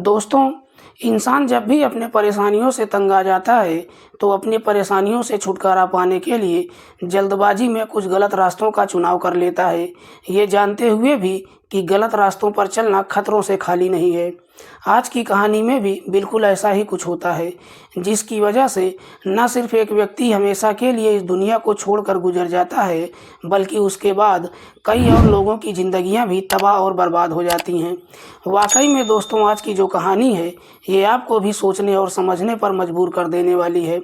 दोस्तों, इंसान जब भी अपने परेशानियों से तंग आ जाता है तो अपनी परेशानियों से छुटकारा पाने के लिए जल्दबाजी में कुछ गलत रास्तों का चुनाव कर लेता है, ये जानते हुए भी कि गलत रास्तों पर चलना खतरों से खाली नहीं है। आज की कहानी में भी बिल्कुल ऐसा ही कुछ होता है, जिसकी वजह से न सिर्फ एक व्यक्ति हमेशा के लिए इस दुनिया को छोड़कर गुजर जाता है, बल्कि उसके बाद कई और लोगों की ज़िंदगियां भी तबाह और बर्बाद हो जाती हैं। वाकई में दोस्तों, आज की जो कहानी है ये आपको भी सोचने और समझने पर मजबूर कर देने वाली है।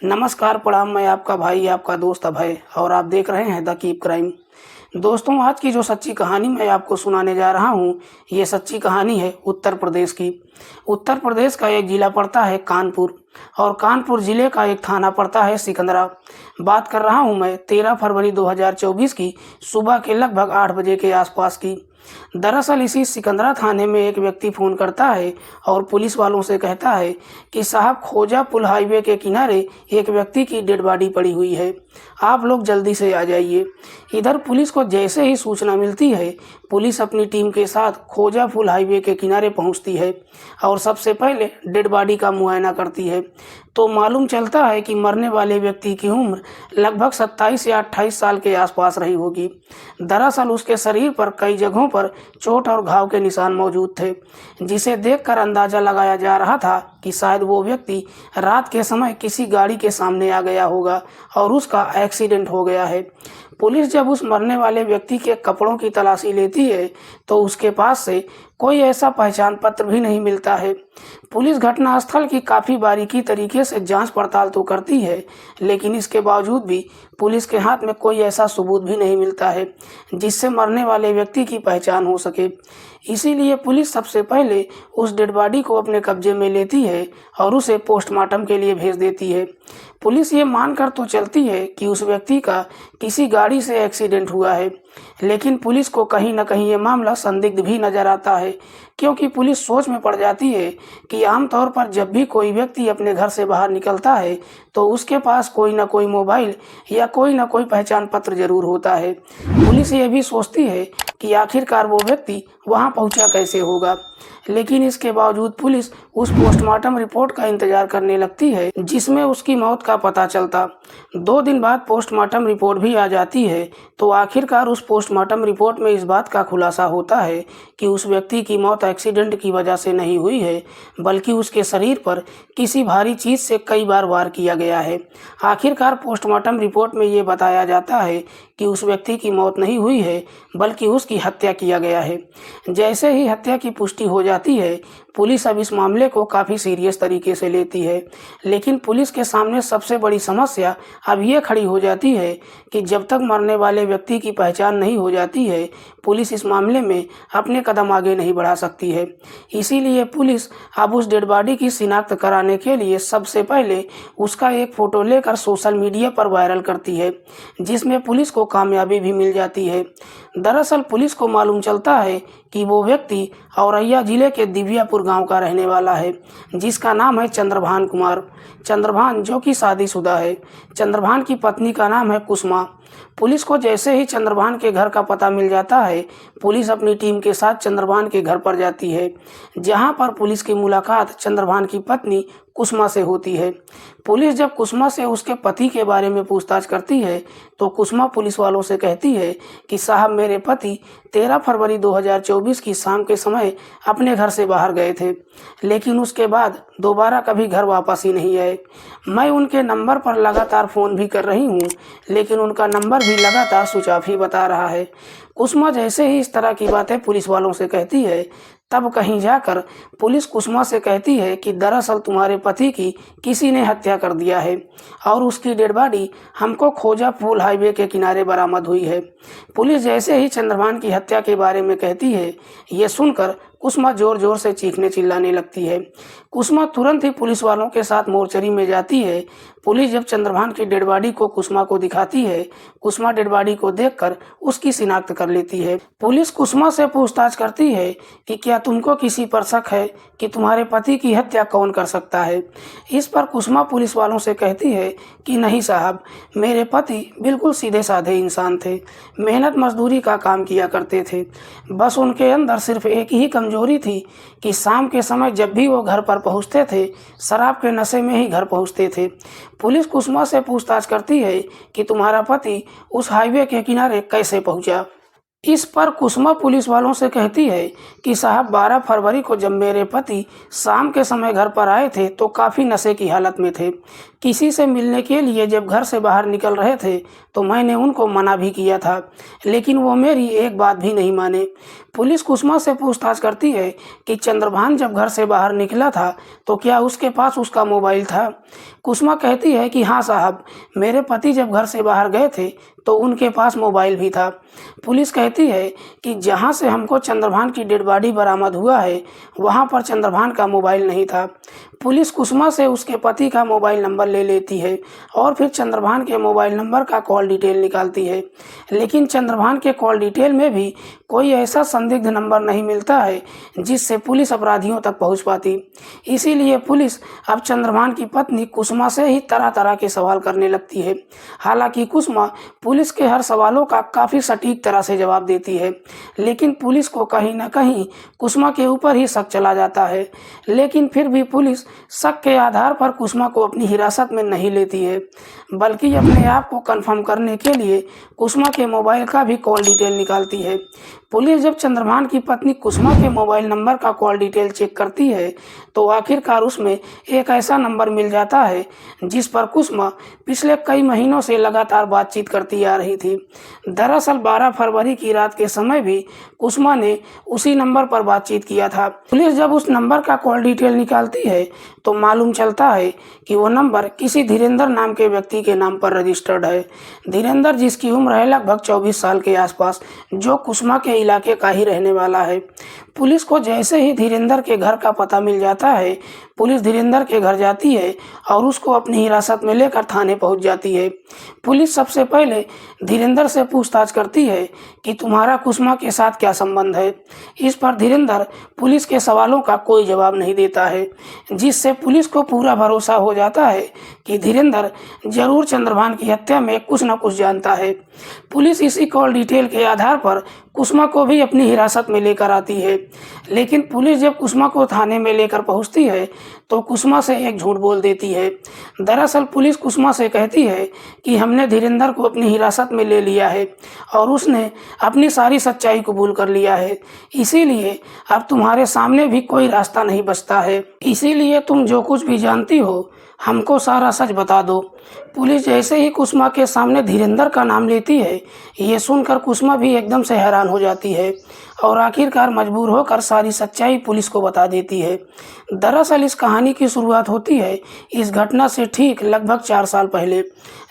नमस्कार, प्रणाम। मैं आपका भाई, आपका दोस्त अभय, और आप देख रहे हैं द कीप क्राइम। दोस्तों, आज की जो सच्ची कहानी मैं आपको सुनाने जा रहा हूँ, ये सच्ची कहानी है उत्तर प्रदेश की। उत्तर प्रदेश का एक ज़िला पड़ता है कानपुर, और कानपुर ज़िले का एक थाना पड़ता है सिकंदरा। बात कर रहा हूँ मैं 13 फरवरी 2024 की सुबह के लगभग 8 बजे के आसपास की। दरअसल इसी सिकंदरा थाने में एक व्यक्ति फ़ोन करता है और पुलिस वालों से कहता है कि साहब, खोजा पुल हाईवे के किनारे एक व्यक्ति की डेड बॉडी पड़ी हुई है, आप लोग जल्दी से आ जाइए। इधर पुलिस को जैसे ही सूचना मिलती है, पुलिस अपनी टीम के साथ खोजा पुल हाईवे के किनारे पहुंचती है और सबसे पहले डेड बॉडी का मुआयना करती है। तो मालूम चलता है कि मरने वाले व्यक्ति की उम्र लगभग 27 या 28 साल के आसपास रही होगी। दरअसल उसके शरीर पर कई जगहों पर चोट और घाव के निशान मौजूद थे, जिसे देखकर अंदाजा लगाया जा रहा था कि शायद वो व्यक्ति रात के समय किसी गाड़ी के सामने आ गया होगा और उसका एक्सीडेंट हो गया है। पुलिस जब उस मरने वाले व्यक्ति के कपड़ों की तलाशी लेती है तो उसके पास से कोई ऐसा पहचान पत्र भी नहीं मिलता है। पुलिस घटनास्थल की काफ़ी बारीकी तरीके से जांच पड़ताल तो करती है, लेकिन इसके बावजूद भी पुलिस के हाथ में कोई ऐसा सबूत भी नहीं मिलता है जिससे मरने वाले व्यक्ति की पहचान हो सके। इसीलिए पुलिस सबसे पहले उस डेड बॉडी को अपने कब्जे में लेती है और उसे पोस्टमार्टम के लिए भेज देती है। पुलिस ये मानकर तो चलती है कि उस व्यक्ति का किसी गाड़ी से एक्सीडेंट हुआ है, लेकिन पुलिस को कहीं न कहीं ये मामला संदिग्ध भी नज़र आता है, क्योंकि पुलिस सोच में पड़ जाती है कि आमतौर पर जब भी कोई व्यक्ति अपने घर से बाहर निकलता है तो उसके पास कोई ना कोई मोबाइल या कोई ना कोई पहचान पत्र जरूर होता है। पुलिस ये भी सोचती है कि आखिरकार वो व्यक्ति वहाँ पहुँचा कैसे होगा, लेकिन इसके बावजूद पुलिस उस पोस्टमार्टम रिपोर्ट का इंतजार करने लगती है जिसमें उसकी मौत का पता चलता। 2 दिन बाद पोस्टमार्टम रिपोर्ट भी आ जाती है, तो आखिरकार उस पोस्टमार्टम रिपोर्ट में इस बात का खुलासा होता है कि उस व्यक्ति की मौत एक्सीडेंट की वजह से नहीं हुई है, बल्कि उसके शरीर पर किसी भारी चीज़ से कई बार वार किया गया है। आखिरकार पोस्टमार्टम रिपोर्ट में ये बताया जाता है कि उस व्यक्ति की मौत नहीं हुई है, बल्कि उसकी हत्या किया गया है। जैसे ही हत्या की पुष्टि हो जाती है, पुलिस अब इस मामले को काफ़ी सीरियस तरीके से लेती है, लेकिन पुलिस के सामने सबसे बड़ी समस्या अब ये खड़ी हो जाती है कि जब तक मरने वाले व्यक्ति की पहचान नहीं हो जाती है, पुलिस इस मामले में अपने कदम आगे नहीं बढ़ा सकती है। इसीलिए पुलिस अब उस डेड बॉडी की शिनाख्त कराने के लिए सबसे पहले उसका एक फ़ोटो लेकर सोशल मीडिया पर वायरल करती है, जिसमें पुलिस को कामयाबी भी मिल जाती है। दरअसल पुलिस को मालूम चलता है कि वो व्यक्ति औरैया जिले के दिव्यापुर गांव का रहने वाला है, जिसका नाम है चंद्रभान कुमार। चंद्रभान जो कि शादीशुदा है। चंद्रभान की पत्नी का नाम है कुसुमा। पुलिस को जैसे ही चंद्रभान के घर का पता मिल जाता है, पुलिस अपनी टीम के साथ चंद्रभान के घर पर जाती है, जहां पर पुलिस की मुलाकात चंद्रभान की पत्नी कुसुमा से होती है। पुलिस जब कुसुमा से उसके पति के बारे में पूछताछ करती है तो कुसुमा पुलिस वालों से कहती है कि साहब, मेरे पति 13 फरवरी 2024 की शाम के समय अपने घर से बाहर गए थे, लेकिन उसके बाद दोबारा कभी घर वापस ही नहीं आए। मैं उनके नंबर पर लगातार फ़ोन भी कर रही हूँ, लेकिन उनका नंबर भी लगातार स्विच ऑफ ही बता रहा है। कुसुमा जैसे ही इस तरह की बातें पुलिस वालों से कहती है, तब कहीं जाकर पुलिस कुसुमा से कहती है कि दरअसल तुम्हारे पति की किसी ने हत्या कर दिया है और उसकी डेड बॉडी हमको खोजा पुल हाईवे के किनारे बरामद हुई है। पुलिस जैसे ही चंद्रभान की हत्या के बारे में कहती है, ये सुनकर कुसुमा जोर जोर से चीखने चिल्लाने लगती है। कुसुमा तुरंत ही पुलिस वालों के साथ मोर्चरी में जाती है। पुलिस जब चंद्रभान की डेड बॉडी को कुसुमा को दिखाती है, कुसुमा डेड बॉडी को देखकर उसकी शिनाख्त कर लेती है। पुलिस कुसुमा से पूछताछ करती है कि क्या तुमको किसी पर शक है कि तुम्हारे पति की हत्या कौन कर सकता है। इस पर कुसुमा पुलिस वालों से कहती है कि नहीं साहब, मेरे पति बिल्कुल सीधे साधे इंसान थे, मेहनत मजदूरी का काम किया करते थे, बस उनके अंदर सिर्फ एक ही कमजोरी कमजोरी थी कि शाम के समय जब भी वो घर पर पहुंचते थे, शराब के नशे में ही घर पहुंचते थे। पुलिस कुसुमा से पूछताछ करती है कि तुम्हारा पति उस हाईवे के किनारे कैसे पहुंचा। इस पर कुसुमा पुलिस वालों से कहती है कि साहब 12 फरवरी को जब मेरे पति शाम के समय घर पर आए थे तो काफ़ी नशे की हालत में थे। किसी से मिलने के लिए जब घर से बाहर निकल रहे थे तो मैंने उनको मना भी किया था, लेकिन वो मेरी एक बात भी नहीं माने। पुलिस कुसुमा से पूछताछ करती है कि चंद्रभान जब घर से बाहर निकला था तो क्या उसके पास उसका मोबाइल था। कुसुमा कहती है कि हाँ साहब, मेरे पति जब घर से बाहर गए थे तो उनके पास मोबाइल भी था। पुलिस कहती है कि जहाँ से हमको चंद्रभान की डेड बॉडी बरामद हुआ है वहाँ पर चंद्रभान का मोबाइल नहीं था। पुलिस कुसुमा से उसके पति का मोबाइल नंबर ले लेती है और फिर चंद्रभान के मोबाइल नंबर का कॉल डिटेल निकालती है, लेकिन चंद्रभान के कॉल डिटेल में भी कोई ऐसा संदिग्ध नंबर नहीं मिलता है जिससे पुलिस अपराधियों तक पहुंच पाती। इसीलिए पुलिस अब चंद्रभान की पत्नी कुसुमा से ही तरह तरह के सवाल करने लगती है। हालांकि कुसुमा पुलिस के हर सवालों का काफ़ी सटीक तरह से जवाब देती है, लेकिन पुलिस को कहीं ना कहीं कुसुमा के ऊपर ही शक चला जाता है। लेकिन फिर भी पुलिस शक के आधार पर कुसुमा को अपनी हिरासत में नहीं लेती है, बल्कि अपने आप को कंफर्म करने के लिए कुसुमा के मोबाइल का भी कॉल डिटेल निकालती है। पुलिस जब चंद्रभान की पत्नी कुसुमा के मोबाइल नंबर का कॉल डिटेल चेक करती है तो आखिरकार उसमें एक ऐसा नंबर मिल जाता है जिस पर कुसुमा पिछले कई महीनों से लगातार बातचीत करती आ रही थी। दरअसल 12 फरवरी की रात के समय भी कुसुमा ने उसी नंबर पर बातचीत किया था। पुलिस जब उस नंबर का कॉल डिटेल निकालती है तो मालूम चलता है कि वो नंबर किसी धीरेंद्र नाम के व्यक्ति के नाम पर रजिस्टर्ड है। धीरेंद्र, जिसकी उम्र है लगभग 24 साल के आसपास, जो कुसुमा के इलाके का ही रहने वाला है। पुलिस को जैसे ही धीरेंद्र के घर का पता मिल जाता है, पुलिस धीरेंद्र के घर जाती है और उसको अपनी हिरासत में लेकर थाने पहुंच जाती है। पुलिस सबसे पहले धीरेंद्र से पूछताछ करती है कि तुम्हारा कुसुमा के साथ क्या संबंध है। इस पर धीरेंद्र पुलिस के सवालों का कोई जवाब नहीं देता है, जिससे पुलिस को पूरा भरोसा हो जाता है कि धीरेंद्र जरूर चंद्रभान की हत्या में कुछ न कुछ जानता है। पुलिस इसी कॉल डिटेल के आधार पर कुसुमा को भी अपनी हिरासत में लेकर आती है, लेकिन पुलिस जब कुसुमा को थाने में लेकर पहुंचती है तो कुसुमा से एक झूठ बोल देती है। दरअसल पुलिस कुसुमा से कहती है कि हमने धीरेंद्र को अपनी हिरासत में ले लिया है और उसने अपनी सारी सच्चाई कबूल कर लिया है, इसीलिए अब तुम्हारे सामने भी कोई रास्ता नहीं बचता है। इसीलिए तुम जो कुछ भी जानती हो हमको सारा सच बता दो। पुलिस जैसे ही कुसुमा के सामने धीरेंद्र का नाम लेती है, ये सुनकर कुसुमा भी एकदम से हैरान हो जाती है और आखिरकार मजबूर होकर सारी सच्चाई पुलिस को बता देती है। दरअसल इस कहानी की शुरुआत होती है इस घटना से ठीक लगभग 4 साल पहले,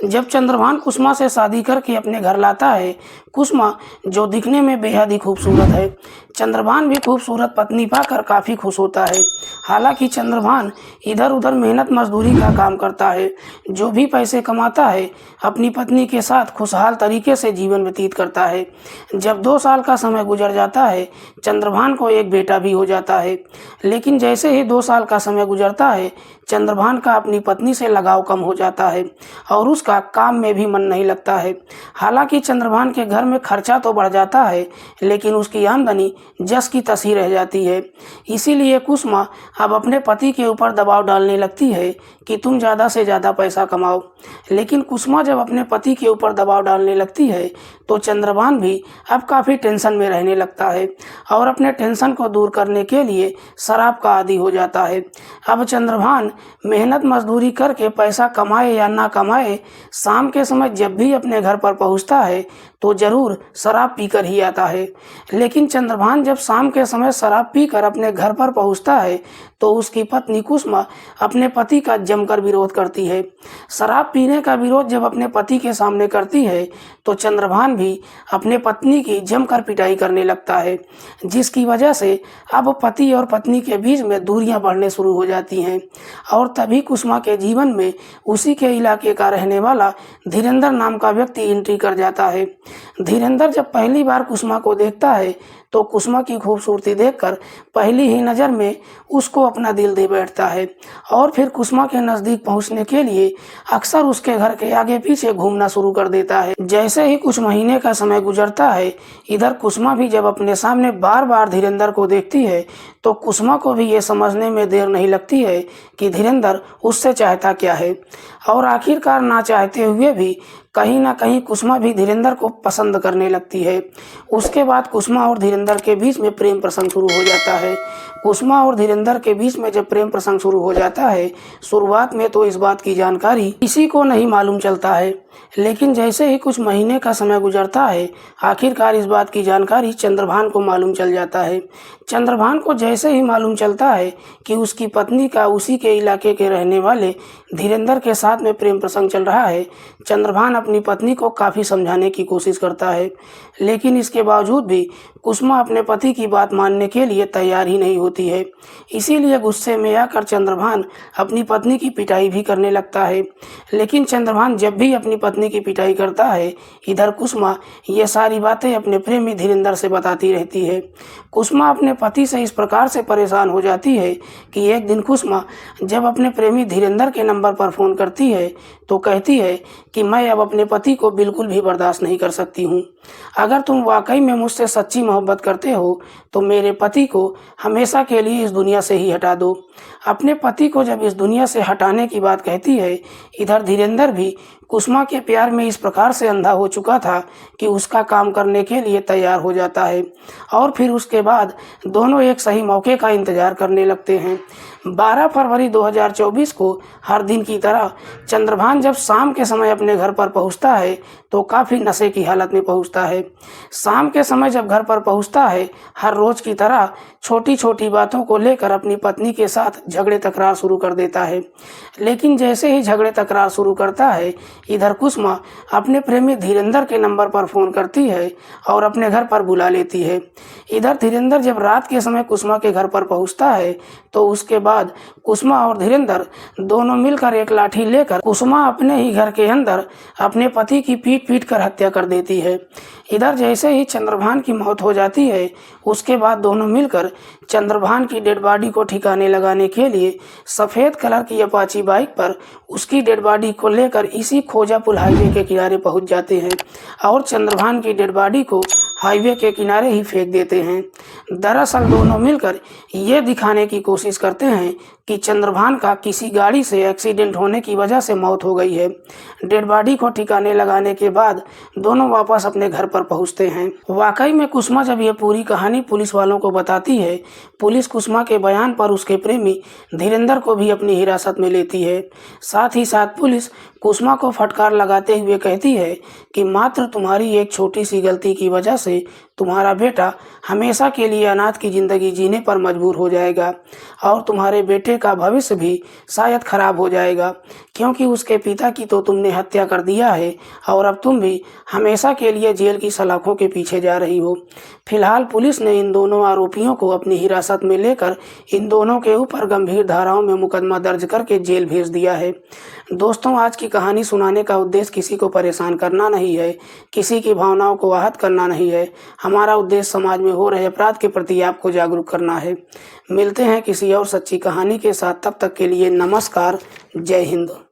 जब चंद्रभान कुसुमा से शादी करके अपने घर लाता है। कुसुमा, जो दिखने में बेहद ही खूबसूरत है, चंद्रभान भी खूबसूरत पत्नी पाकर काफ़ी खुश होता है। हालांकि चंद्रभान इधर उधर मेहनत मजदूरी का काम करता है, जो भी पैसे कमाता है अपनी पत्नी के साथ खुशहाल तरीके से जीवन व्यतीत करता है। जब 2 साल का समय गुजर जाता है, चंद्रभान को एक बेटा भी हो जाता है, लेकिन जैसे ही 2 साल का समय गुजरता है चंद्रभान का अपनी पत्नी से लगाव कम हो जाता है और उसका काम में भी मन नहीं लगता है। हालांकि चंद्रभान के घर में खर्चा तो बढ़ जाता है, लेकिन उसकी आमदनी जस की तस ही रह जाती है। इसीलिए कुसुमा अब अपने पति के ऊपर दबाव डालने लगती है कि तुम ज़्यादा से ज़्यादा पैसा कमाओ। लेकिन कुसुमा जब अपने पति के ऊपर दबाव डालने लगती है तो चंद्रभान भी अब काफ़ी टेंशन में रहने लगता है और अपने टेंशन को दूर करने के लिए शराब का आदी हो जाता है। अब चंद्रभान मेहनत मजदूरी करके पैसा कमाए या ना कमाए, शाम के समय जब भी अपने घर पर पहुंचता है तो ज़रूर शराब पीकर ही आता है। लेकिन चंद्रभान जब शाम के समय शराब पीकर अपने घर पर पहुंचता है तो उसकी पत्नी कुसुमा अपने पति का जमकर विरोध करती है। शराब पीने का विरोध जब अपने पति के सामने करती है तो चंद्रभान भी अपने पत्नी की जमकर पिटाई करने लगता है, जिसकी वजह से अब पति और पत्नी के बीच में दूरियां बढ़ने शुरू हो जाती हैं। और तभी कुसुमा के जीवन में उसी के इलाके का रहने वाला धीरेंद्र नाम का व्यक्ति एंट्री कर जाता है। धीरेंद्र जब पहली बार कुसुमा को देखता है तो कुसुमा की खूबसूरती देखकर पहली ही नज़र में उसको अपना दिल दे बैठता है और फिर कुसुमा के नज़दीक पहुंचने के लिए अक्सर उसके घर के आगे पीछे घूमना शुरू कर देता है। जैसे ही कुछ महीने का समय गुजरता है, इधर कुसुमा भी जब अपने सामने बार बार धीरेंद्र को देखती है तो कुसुमा को भी ये समझने में देर नहीं लगती है कि धीरेंद्र उससे चाहता क्या है। और आखिरकार ना चाहते हुए भी कहीं ना कहीं कुसुमा भी धीरेंद्र को पसंद करने लगती है। उसके बाद कुसुमा और धीरेंद्र के बीच में प्रेम प्रसंग शुरू हो जाता है। कुसुमा और धीरेंद्र के बीच में जब प्रेम प्रसंग शुरू हो जाता है, शुरुआत में तो इस बात की जानकारी किसी को नहीं मालूम चलता है, लेकिन जैसे ही कुछ महीने का समय गुजरता है, आखिरकार इस बात की जानकारी चंद्रभान को मालूम चल जाता है। चंद्रभान को जैसे ही मालूम चलता है कि उसकी पत्नी का उसी के इलाके के रहने वाले धीरेंद्र के साथ में प्रेम प्रसंग चल रहा है, चंद्रभान अपनी पत्नी को काफ़ी समझाने की कोशिश करता है, लेकिन इसके बावजूद भी कुसुमा अपने पति की बात मानने के लिए तैयार ही नहीं होती है। इसीलिए गुस्से में आकर चंद्रभान अपनी पत्नी की पिटाई भी करने लगता है। लेकिन चंद्रभान जब भी अपनी पत्नी की पिटाई करता है, इधर कुसुमा ये सारी बातें अपने प्रेमी धीरेंद्र से बताती रहती है। कुसुमा अपने पति से इस प्रकार से परेशान हो जाती है कि एक दिन कुसुमा जब अपने प्रेमी धीरेंद्र के नंबर पर फ़ोन करती है तो कहती है कि मैं अब अपने पति को बिल्कुल भी बर्दाश्त नहीं कर सकती हूँ। अगर तुम वाकई में मुझसे सच्ची मोहब्बत करते हो तो मेरे पति को हमेशा के लिए इस दुनिया से ही हटा दो। अपने पति को जब इस दुनिया से हटाने की बात कहती है, इधर धीरेंद्र भी कुसुमा के प्यार में इस प्रकार से अंधा हो चुका था कि उसका काम करने के लिए तैयार हो जाता है और फिर उसके बाद दोनों एक सही मौके का इंतजार करने लगते हैं। 12 फरवरी 2024 को हर दिन की तरह चंद्रभान जब शाम के समय अपने घर पर पहुंचता है तो काफ़ी नशे की हालत में पहुंचता है। शाम के समय जब घर पर पहुंचता है, हर रोज़ की तरह छोटी छोटी बातों को लेकर अपनी पत्नी के साथ झगड़े तकरार शुरू कर देता है। लेकिन जैसे ही झगड़े तकरार शुरू करता है, इधर कुसुमा अपने प्रेमी धीरेंद्र के नंबर पर फ़ोन करती है और अपने घर पर बुला लेती है। इधर धीरेंद्र जब रात के समय कुसुमा के घर पर पहुंचता है तो उसके बाद कुसुमा और धीरेंद्र दोनों मिलकर एक लाठी लेकर कुसुमा अपने ही घर के अंदर अपने पति की पीट कर हत्या कर देती है। इधर जैसे ही चंद्रभान की मौत हो जाती है, उसके बाद दोनों मिलकर चंद्रभान की डेड बॉडी को ठिकाने लगाने के लिए सफ़ेद कलर की अपाची बाइक पर उसकी डेड बॉडी को लेकर इसी खोजापुल हाईवे के किनारे पहुंच जाते हैं और चंद्रभान की डेड बॉडी को हाईवे के किनारे ही फेंक देते हैं। दरअसल दोनों मिलकर ये दिखाने की कोशिश करते हैं कि चंद्रभान का किसी गाड़ी से एक्सीडेंट होने की वजह से मौत हो गई है। डेड बॉडी को ठिकाने लगाने के बाद दोनों वापस अपने घर पर पहुंचते हैं। वाकई में कुसुमा जब ये पूरी कहानी पुलिस वालों को बताती है, पुलिस कुसुमा के बयान पर उसके प्रेमी धीरेंद्र को भी अपनी हिरासत में लेती है। साथ ही साथ पुलिस कुसुमा को फटकार लगाते हुए कहती है कि मात्र तुम्हारी एक छोटी सी गलती की वजह से तुम्हारा बेटा हमेशा के लिए अनाथ की ज़िंदगी जीने पर मजबूर हो जाएगा और तुम्हारे बेटे का भविष्य भी शायद खराब हो जाएगा, क्योंकि उसके पिता की तो तुमने हत्या कर दिया है और अब तुम भी हमेशा के लिए जेल की सलाखों के पीछे जा रही हो। फिलहाल पुलिस ने इन दोनों आरोपियों को अपनी हिरासत में लेकर इन दोनों के ऊपर गंभीर धाराओं में मुकदमा दर्ज करके जेल भेज दिया है। दोस्तों, आज की कहानी सुनाने का उद्देश्य किसी को परेशान करना नहीं है, किसी की भावनाओं को आहत करना नहीं है। हमारा उद्देश्य समाज में हो रहे अपराध के प्रति आपको जागरूक करना है। मिलते हैं किसी और सच्ची कहानी के साथ, तब तक के लिए नमस्कार, जय हिंद।